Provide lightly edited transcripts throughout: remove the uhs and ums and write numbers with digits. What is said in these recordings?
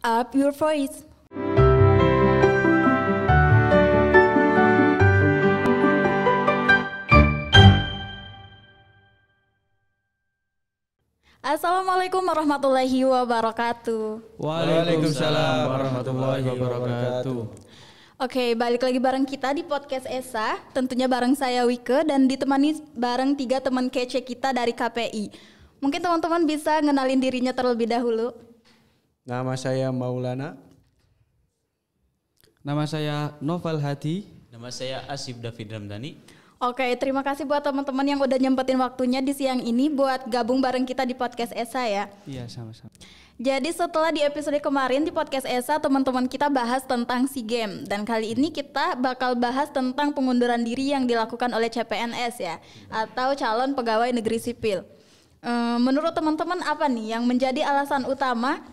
up your voice. Assalamualaikum warahmatullahi wabarakatuh. Waalaikumsalam warahmatullahi wabarakatuh. Oke, balik lagi bareng kita di podcast ESA. Tentunya bareng saya Wike dan ditemani bareng 3 teman kece kita dari KPI. Mungkin teman-teman bisa ngenalin dirinya terlebih dahulu. Nama saya Maulana. Nama saya Novel Hadi. Nama saya Asif David Ramdhani. Oke, terima kasih buat teman-teman yang udah nyempetin waktunya di siang ini buat gabung bareng kita di podcast ESA ya. Iya, sama-sama. Jadi setelah di episode kemarin di podcast ESA teman-teman kita bahas tentang SEA Games. Dan kali ini kita bakal bahas tentang pengunduran diri yang dilakukan oleh CPNS ya, atau calon pegawai negeri sipil. Menurut teman-teman apa nih yang menjadi alasan utama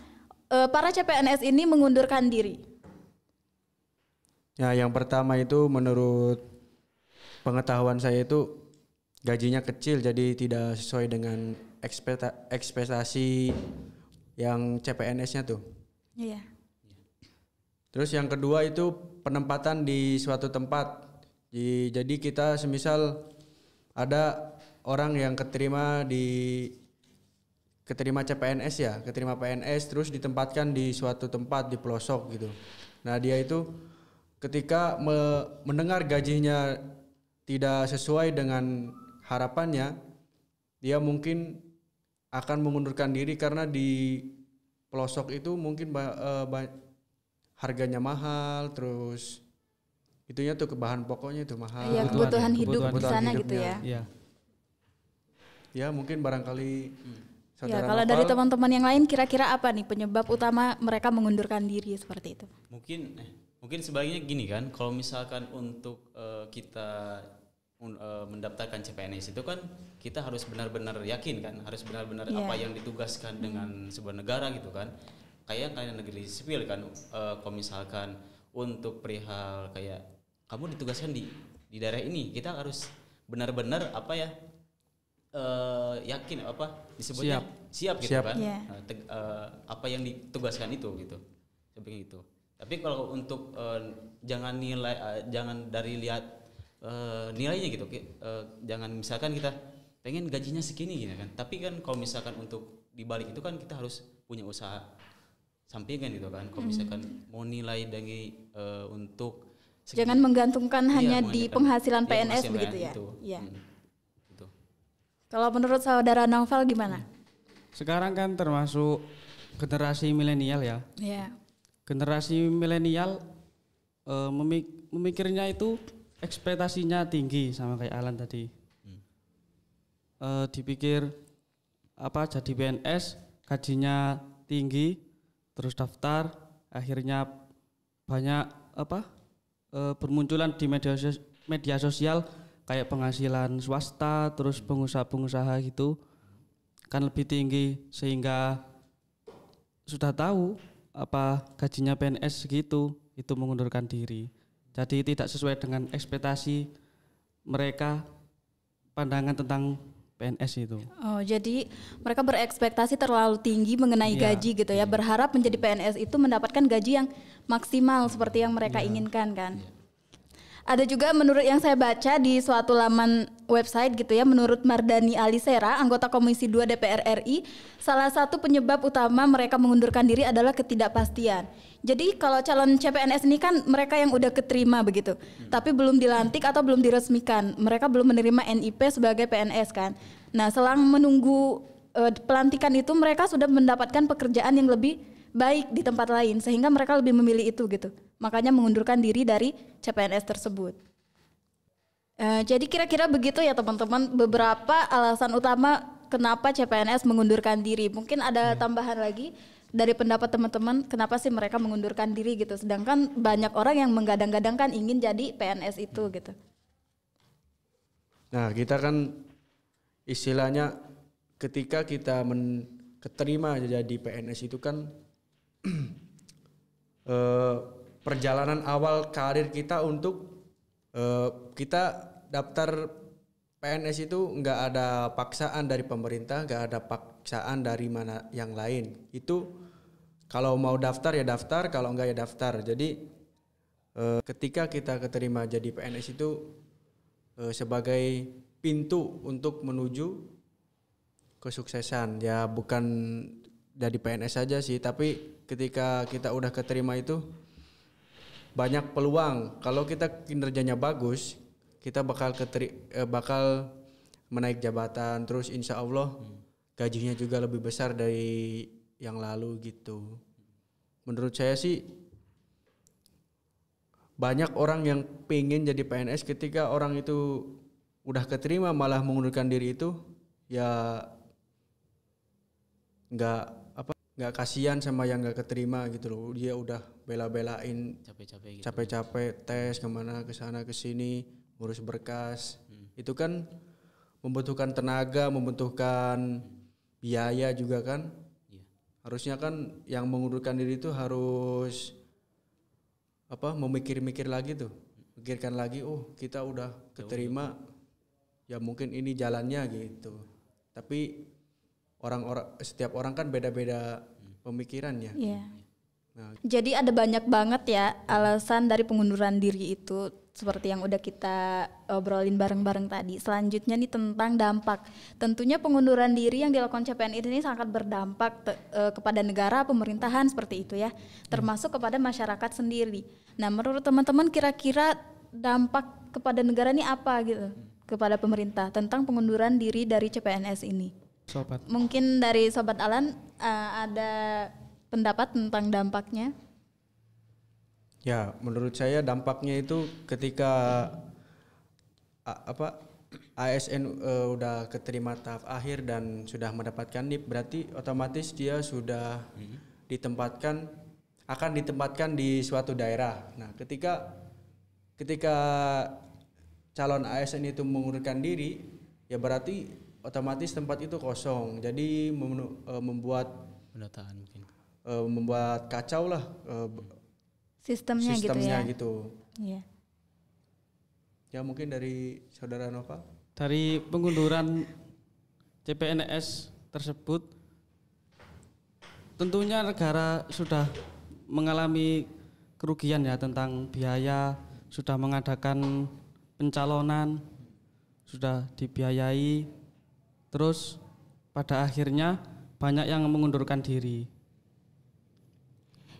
para CPNS ini mengundurkan diri? Ya, yang pertama itu menurut pengetahuan saya itu gajinya kecil, jadi tidak sesuai dengan ekspektasi yang CPNS-nya tuh. Iya. Terus yang kedua itu penempatan di suatu tempat. Jadi kita semisal ada orang yang keterima CPNS ya, keterima PNS terus ditempatkan di suatu tempat di pelosok gitu. Nah, dia itu ketika mendengar gajinya tidak sesuai dengan harapannya, dia mungkin akan mengundurkan diri karena di pelosok itu mungkin harganya mahal, terus itunya tuh bahan pokoknya itu mahal. Iya, kebutuhan hidup di sana gitu ya. Iya. Ya, mungkin barangkali Ya, kalau dari teman-teman yang lain kira-kira apa nih penyebab utama mereka mengundurkan diri seperti itu? Mungkin sebaliknya gini kan, kalau misalkan untuk kita mendaftarkan CPNS itu kan kita harus benar-benar yakin kan, harus benar-benar apa yang ditugaskan dengan sebuah negara gitu kan. Kayak negeri sipil kan, kalau misalkan untuk perihal kayak kamu ditugaskan di daerah ini, kita harus benar-benar apa ya, yakin apa disebutnya siap gitu kan. Apa yang ditugaskan itu gitu, seperti itu. Tapi kalau untuk jangan dari lihat nilainya gitu, jangan misalkan kita pengen gajinya segini gitu kan, tapi kan kalau misalkan untuk dibalik itu kan kita harus punya usaha sampingan gitu kan. Kalau misalkan mau nilai dari untuk jangan menggantungkan hanya di penghasilan PNS begitu ya. Iya. Gitu. Kalau menurut saudara Novel gimana? Sekarang kan termasuk generasi milenial ya. Iya. Generasi milenial memikirnya itu ekspektasinya tinggi sama kayak Alan tadi. Dipikir apa jadi PNS gajinya tinggi, terus daftar, akhirnya banyak apa bermunculan di media sosial kayak penghasilan swasta, terus pengusaha-pengusaha gitu kan lebih tinggi, sehingga sudah tahu apa gajinya PNS segitu, itu mengundurkan diri. Jadi tidak sesuai dengan ekspektasi mereka, pandangan tentang PNS itu. Oh, jadi mereka berekspektasi terlalu tinggi mengenai gaji gitu ya, berharap menjadi PNS itu mendapatkan gaji yang maksimal seperti yang mereka inginkan kan. Ada juga menurut yang saya baca di suatu laman website gitu ya, menurut Mardani Alisera, anggota Komisi 2 DPR RI, salah satu penyebab utama mereka mengundurkan diri adalah ketidakpastian. Jadi kalau calon CPNS ini kan mereka yang udah keterima begitu, tapi belum dilantik atau belum diresmikan, mereka belum menerima NIP sebagai PNS kan. Nah, selang menunggu pelantikan itu mereka sudah mendapatkan pekerjaan yang lebih baik di tempat lain, sehingga mereka lebih memilih itu gitu. Makanya mengundurkan diri dari CPNS tersebut. Jadi kira-kira begitu ya teman-teman, beberapa alasan utama kenapa CPNS mengundurkan diri. Mungkin ada tambahan lagi dari pendapat teman-teman, kenapa sih mereka mengundurkan diri gitu, sedangkan banyak orang yang menggadang-gadangkan ingin jadi PNS itu gitu. Nah, kita kan istilahnya ketika kita keterima jadi PNS itu kan perjalanan awal karir kita untuk kita daftar PNS itu nggak ada paksaan dari pemerintah, nggak ada paksaan dari mana yang lain. Itu Kalau mau daftar ya daftar, kalau enggak ya daftar. Jadi ketika kita keterima jadi PNS itu sebagai pintu untuk menuju kesuksesan. Ya bukan jadi PNS saja sih, tapi ketika kita udah keterima itu banyak peluang. Kalau kita kinerjanya bagus, kita bakal menaik jabatan, terus insya Allah gajinya juga lebih besar dari yang lalu gitu. Menurut saya sih banyak orang yang pengen jadi PNS, ketika orang itu udah keterima malah mengundurkan diri, itu ya nggak kasihan sama yang nggak keterima gitu loh. Dia udah bela-belain capek-capek tes kemana kesana kesini, ngurus berkas. Itu kan membutuhkan tenaga, membutuhkan biaya juga kan. Harusnya kan yang mengundurkan diri itu harus memikir-mikir lagi tuh, pikirkan lagi, oh kita udah keterima, ya mungkin ini jalannya gitu. Tapi setiap orang kan beda-beda pemikirannya. Yeah. Nah, jadi ada banyak banget ya alasan dari pengunduran diri itu, seperti yang udah kita obrolin bareng-bareng tadi. Selanjutnya nih tentang dampak. Tentunya pengunduran diri yang dilakukan CPNS ini sangat berdampak kepada negara, pemerintahan seperti itu ya, termasuk kepada masyarakat sendiri. Nah, menurut teman-teman kira-kira dampak kepada negara ini apa gitu, kepada pemerintah tentang pengunduran diri dari CPNS ini? Sobat. Mungkin dari Sobat Alan ada pendapat tentang dampaknya? Ya, menurut saya dampaknya itu ketika ASN udah keterima tahap akhir dan sudah mendapatkan NIP, berarti otomatis dia sudah akan ditempatkan di suatu daerah. Nah, ketika calon ASN itu mengundurkan diri, ya berarti otomatis tempat itu kosong. Jadi membuat pendataan mungkin. Membuat kacau lah sistemnya gitu. Iya. Ya mungkin dari Saudara Nova. Dari pengunduran CPNS tersebut, tentunya negara sudah mengalami kerugian ya tentang biaya, sudah mengadakan pencalonan, sudah dibiayai, terus pada akhirnya banyak yang mengundurkan diri.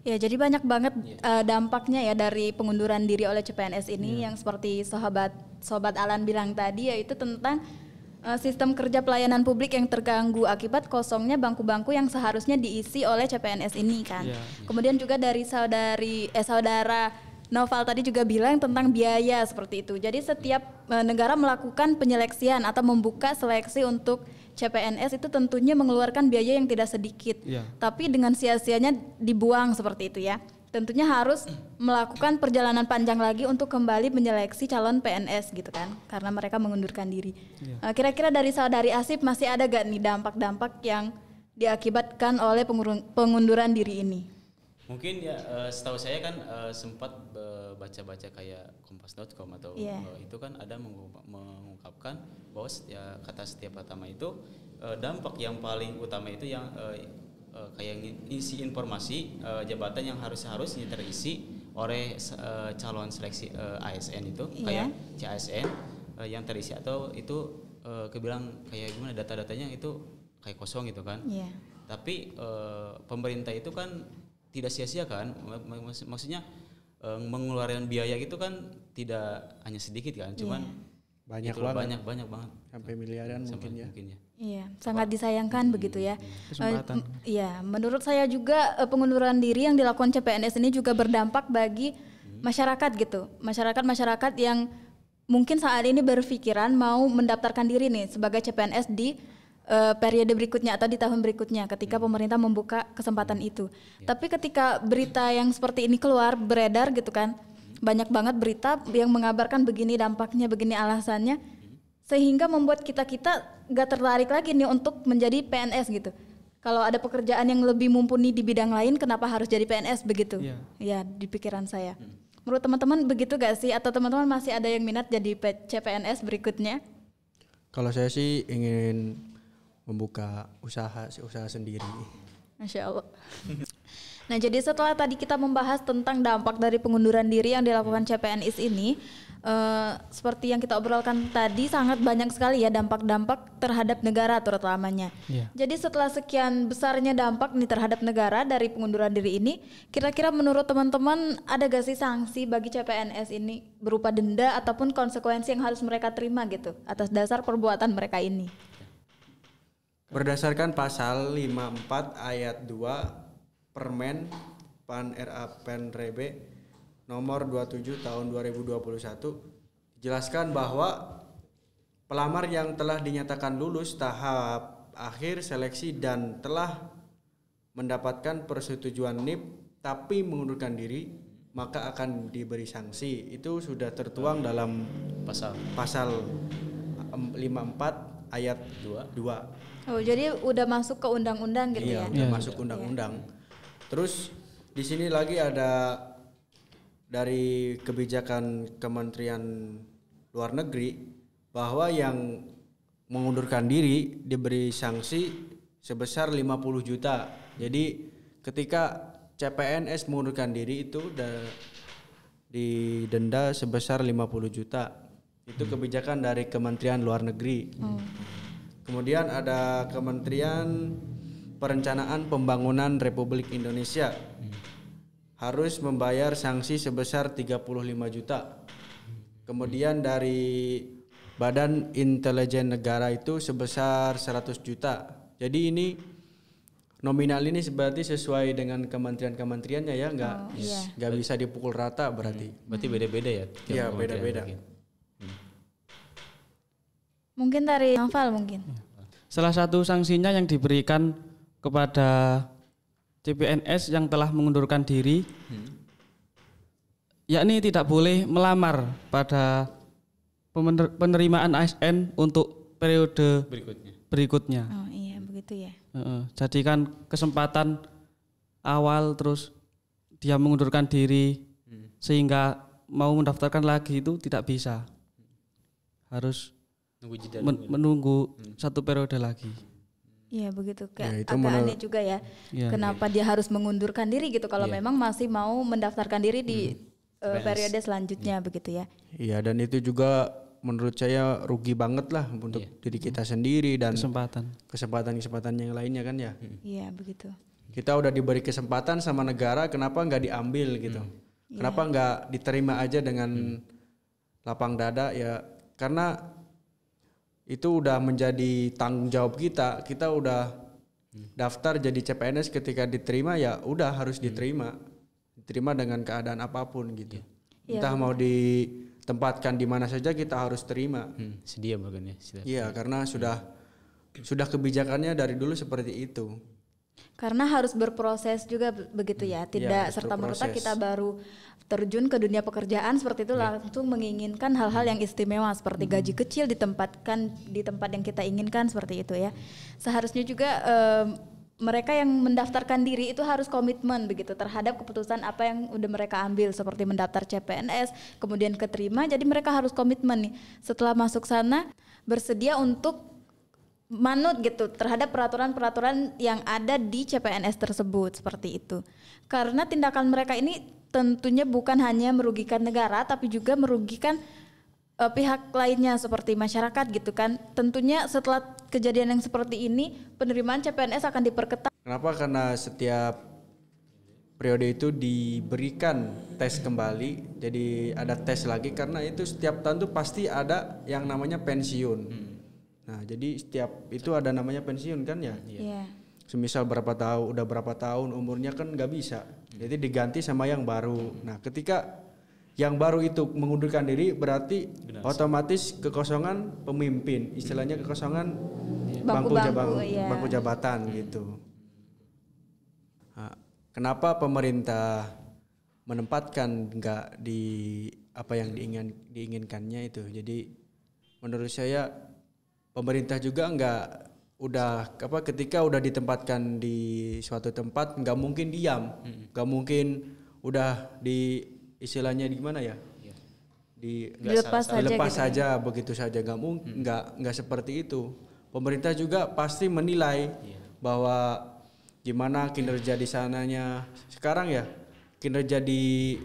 Ya, jadi banyak banget dampaknya ya dari pengunduran diri oleh CPNS ini, yang seperti Sobat Alan bilang tadi, yaitu tentang sistem kerja pelayanan publik yang terganggu akibat kosongnya bangku-bangku yang seharusnya diisi oleh CPNS ini kan. Kemudian juga dari saudara Noval tadi juga bilang tentang biaya seperti itu. Jadi setiap negara melakukan penyeleksian atau membuka seleksi untuk CPNS itu tentunya mengeluarkan biaya yang tidak sedikit. Tapi dengan sia-sianya dibuang seperti itu ya. Tentunya harus melakukan perjalanan panjang lagi untuk kembali menyeleksi calon PNS gitu kan, karena mereka mengundurkan diri. Kira-kira dari Saudari Asif masih ada gak nih dampak-dampak yang diakibatkan oleh pengunduran diri ini? Mungkin ya setahu saya kan sempat baca-baca kayak kompas.com atau itu kan ada mengungkapkan bahwa kata setiap pertama itu dampak yang paling utama itu yang kayak isi informasi jabatan yang harusnya terisi oleh calon seleksi ASN itu kayak CASN yang terisi atau itu kebilang kayak gimana data-datanya itu kayak kosong gitu kan. Tapi pemerintah itu kan tidak sia-sia kan, maksudnya mengeluarkan biaya gitu kan tidak hanya sedikit kan, cuman banyak banget sampai miliaran mungkin ya. Iya, sangat disayangkan begitu ya. Iya, menurut saya juga pengunduran diri yang dilakukan CPNS ini juga berdampak bagi masyarakat gitu, masyarakat yang mungkin saat ini berpikiran mau mendaftarkan diri nih sebagai CPNS di periode berikutnya atau di tahun berikutnya ketika pemerintah membuka kesempatan itu. Tapi ketika berita yang seperti ini keluar beredar gitu kan, banyak banget berita yang mengabarkan begini dampaknya, begini alasannya, sehingga membuat kita gak tertarik lagi nih untuk menjadi PNS gitu. Kalau ada pekerjaan yang lebih mumpuni di bidang lain, kenapa harus jadi PNS begitu? Ya, di pikiran saya. Menurut teman-teman begitu gak sih? Atau teman-teman masih ada yang minat jadi CPNS berikutnya? Kalau saya sih ingin membuka usaha sendiri. Masya Allah. Nah, jadi setelah tadi kita membahas tentang dampak dari pengunduran diri yang dilakukan CPNS ini, seperti yang kita obrolkan tadi, sangat banyak sekali ya dampak-dampak terhadap negara terutamanya. Jadi setelah sekian besarnya dampak nih terhadap negara dari pengunduran diri ini, kira-kira menurut teman-teman ada gak sih sanksi bagi CPNS ini berupa denda ataupun konsekuensi yang harus mereka terima gitu atas dasar perbuatan mereka ini? Berdasarkan pasal 54 ayat 2 Permen Pan RA Penrebe nomor 27 tahun 2021 dijelaskan bahwa pelamar yang telah dinyatakan lulus tahap akhir seleksi dan telah mendapatkan persetujuan NIP tapi mengundurkan diri maka akan diberi sanksi. Itu sudah tertuang dalam pasal 54 ayat 2. Oh, jadi udah masuk ke undang-undang gitu ya? Iya, udah masuk undang-undang. Terus di sini lagi ada dari kebijakan Kementerian Luar Negeri bahwa yang mengundurkan diri diberi sanksi sebesar 50 juta. Jadi ketika CPNS mengundurkan diri itu didenda sebesar 50 juta. Itu kebijakan dari Kementerian Luar Negeri. Kemudian ada Kementerian Perencanaan Pembangunan Republik Indonesia. Harus membayar sanksi sebesar 35 juta. Kemudian dari Badan Intelijen Negara itu sebesar 100 juta. Jadi ini nominal ini berarti sesuai dengan kementerian-kementeriannya ya, nggak bisa dipukul rata berarti. Berarti beda-beda ya? Iya, beda-beda. Mungkin dari Novel mungkin. Salah satu sanksinya yang diberikan kepada CPNS yang telah mengundurkan diri, yakni tidak boleh melamar pada penerimaan ASN untuk periode berikutnya. Oh iya, begitu ya. Jadikan kesempatan awal terus dia mengundurkan diri sehingga mau mendaftarkan lagi itu tidak bisa. Harus menunggu satu periode lagi. Iya begitu, kayak agak aneh juga ya. Kenapa dia harus mengundurkan diri gitu kalau memang masih mau mendaftarkan diri di periode selanjutnya begitu ya. Iya, dan itu juga menurut saya rugi banget lah untuk diri kita sendiri dan kesempatan yang lainnya kan ya. Iya begitu. Kita udah diberi kesempatan sama negara, kenapa nggak diambil gitu? Kenapa nggak diterima aja dengan lapang dada ya? Karena itu udah menjadi tanggung jawab kita. Kita udah daftar jadi CPNS, ketika diterima ya udah harus diterima dengan keadaan apapun gitu. Entah mau ditempatkan di mana saja kita harus terima. Sedia bahkan ya. Iya, karena sudah kebijakannya dari dulu seperti itu. Karena harus berproses juga begitu ya, tidak serta-merta kita baru terjun ke dunia pekerjaan seperti itu langsung menginginkan hal-hal yang istimewa seperti gaji kecil ditempatkan di tempat yang kita inginkan seperti itu ya. Seharusnya juga mereka yang mendaftarkan diri itu harus komitmen begitu terhadap keputusan apa yang udah mereka ambil seperti mendaftar CPNS kemudian keterima, jadi mereka harus komitmen nih setelah masuk sana bersedia untuk manut gitu terhadap peraturan-peraturan yang ada di CPNS tersebut seperti itu. Karena tindakan mereka ini tentunya bukan hanya merugikan negara tapi juga merugikan pihak lainnya seperti masyarakat gitu kan. Tentunya setelah kejadian yang seperti ini penerimaan CPNS akan diperketat. Kenapa? Karena setiap periode itu diberikan tes kembali, jadi ada tes lagi karena itu setiap tahun tuh pasti ada yang namanya pensiun. Nah, jadi setiap itu ada namanya pensiun kan ya? Iya. Semisal berapa tahun umurnya kan nggak bisa. Jadi diganti sama yang baru. Nah, ketika yang baru itu mengundurkan diri berarti otomatis kekosongan pemimpin, istilahnya kekosongan bangku jabatan gitu. Nah, kenapa pemerintah menempatkan nggak di apa yang diinginkannya itu? Jadi menurut saya pemerintah juga ketika udah ditempatkan di suatu tempat nggak mungkin diam, nggak mungkin udah di istilahnya di gimana ya, dilepas saja begitu saja, nggak seperti itu. Pemerintah juga pasti menilai bahwa gimana kinerja di sananya. Sekarang ya kinerja di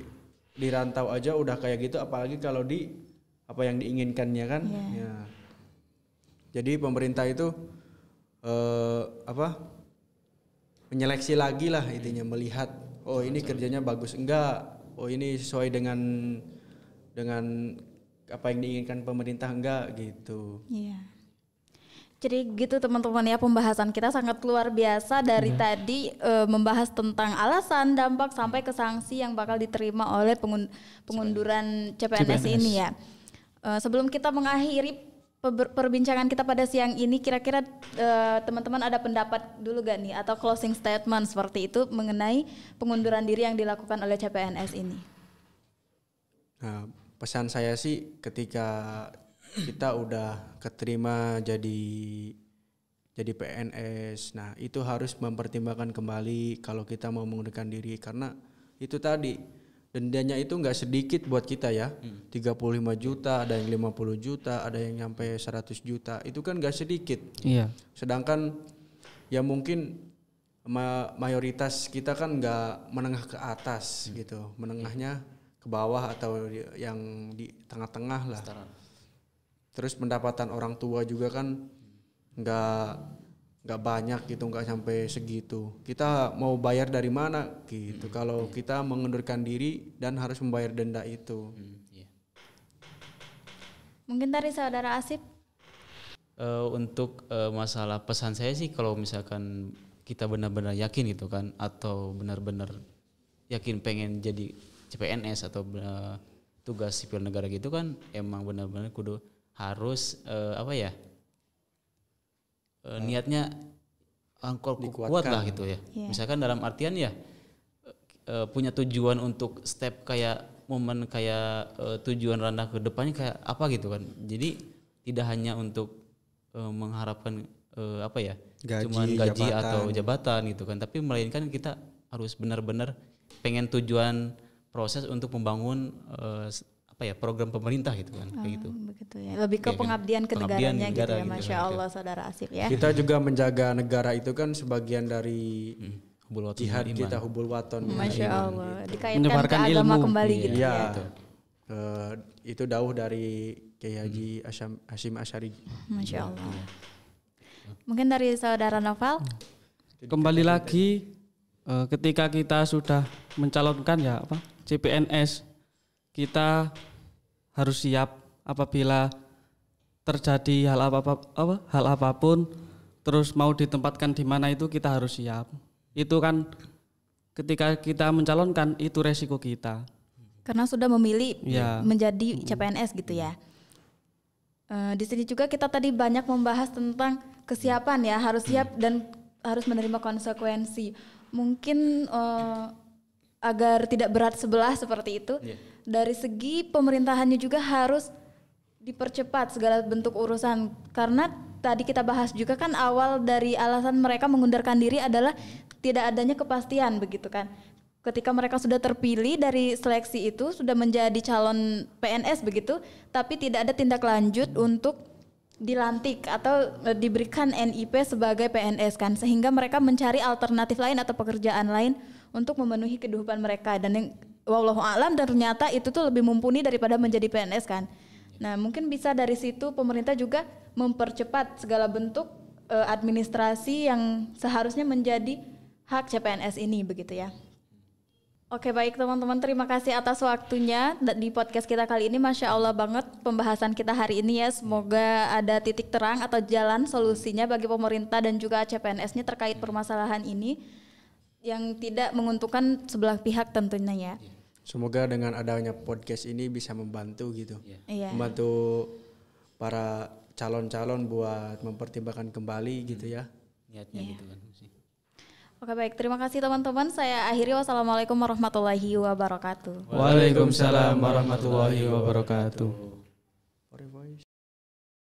rantau aja udah kayak gitu, apalagi kalau di apa yang diinginkannya kan. Ya. Jadi pemerintah itu menyeleksi lagi lah intinya, melihat oh ini kerjanya bagus enggak, oh ini sesuai dengan apa yang diinginkan pemerintah enggak gitu. Iya. Jadi gitu teman-teman ya, pembahasan kita sangat luar biasa dari tadi membahas tentang alasan, dampak sampai ke sanksi yang bakal diterima oleh pengunduran CPNS ini ya. Sebelum kita mengakhiri perbincangan kita pada siang ini, kira-kira teman-teman ada pendapat dulu gak nih atau closing statement seperti itu mengenai pengunduran diri yang dilakukan oleh CPNS ini? Nah, pesan saya sih ketika kita udah keterima jadi PNS, nah itu harus mempertimbangkan kembali kalau kita mau mengundurkan diri, karena itu tadi dendanya itu nggak sedikit buat kita ya. 35 juta, ada yang 50 juta, ada yang nyampe 100 juta, itu kan nggak sedikit. Iya. Sedangkan ya mungkin mayoritas kita kan nggak menengah ke atas gitu, menengahnya ke bawah atau yang di tengah-tengah lah. Terus pendapatan orang tua juga kan nggak banyak gitu, nggak sampai segitu. Kita mau bayar dari mana gitu kalau kita mengundurkan diri dan harus membayar denda itu. Mungkin dari saudara Asif? Untuk masalah pesan saya sih, kalau misalkan kita benar-benar yakin gitu kan, atau benar-benar yakin pengen jadi CPNS atau tugas sipil negara gitu kan, emang benar-benar kudu harus niatnya kuat lah gitu ya. Misalkan dalam artian ya punya tujuan untuk step kayak momen kayak tujuan ranah ke depannya kayak apa gitu kan. Jadi tidak hanya untuk mengharapkan cuman gaji atau jabatan gitu kan, tapi melainkan kita harus benar-benar pengen tujuan proses untuk membangun program pemerintah gitu kan, kayak gitu. Begitu ya. Lebih ke pengabdian ke negaranya gitu ya, Masya Allah saudara Asif ya. Kita juga menjaga negara itu kan sebagian dari jihad kita, hubul waton. Masya Allah, dikaitkan ke agama ilmu kembali gitu ya. Itu dauh dari Kiai Haji Hasyim Asy'ari. Masya Allah. Mungkin dari saudara Novel? Kembali lagi ketika kita sudah mencalonkan CPNS, kita harus siap apabila terjadi hal apapun, terus mau ditempatkan di mana itu kita harus siap. Itu kan ketika kita mencalonkan itu resiko kita. Karena sudah memilih menjadi CPNS gitu ya. Di sini juga kita tadi banyak membahas tentang kesiapan ya, harus siap dan harus menerima konsekuensi. Mungkin agar tidak berat sebelah seperti itu. Dari segi pemerintahannya juga harus dipercepat segala bentuk urusan, karena tadi kita bahas juga kan awal dari alasan mereka mengundurkan diri adalah tidak adanya kepastian begitu kan. Ketika mereka sudah terpilih dari seleksi itu, sudah menjadi calon PNS begitu, tapi tidak ada tindak lanjut untuk dilantik atau diberikan NIP sebagai PNS kan, sehingga mereka mencari alternatif lain atau pekerjaan lain untuk memenuhi kehidupan mereka, dan yang wallahu a'lam dan ternyata itu tuh lebih mumpuni daripada menjadi PNS kan. Nah, mungkin bisa dari situ pemerintah juga mempercepat segala bentuk administrasi yang seharusnya menjadi hak CPNS ini begitu ya. Oke, baik teman-teman, terima kasih atas waktunya di podcast kita kali ini. Masya Allah banget pembahasan kita hari ini ya. Semoga ada titik terang atau jalan solusinya bagi pemerintah dan juga CPNS-nya terkait permasalahan ini yang tidak menguntungkan sebelah pihak tentunya ya. Semoga dengan adanya podcast ini bisa membantu gitu. Membantu para calon-calon buat mempertimbangkan kembali gitu ya. Niatnya gitu kan. Oke, baik, terima kasih teman-teman. Saya akhiri, wassalamualaikum warahmatullahi wabarakatuh. Waalaikumsalam warahmatullahi wabarakatuh.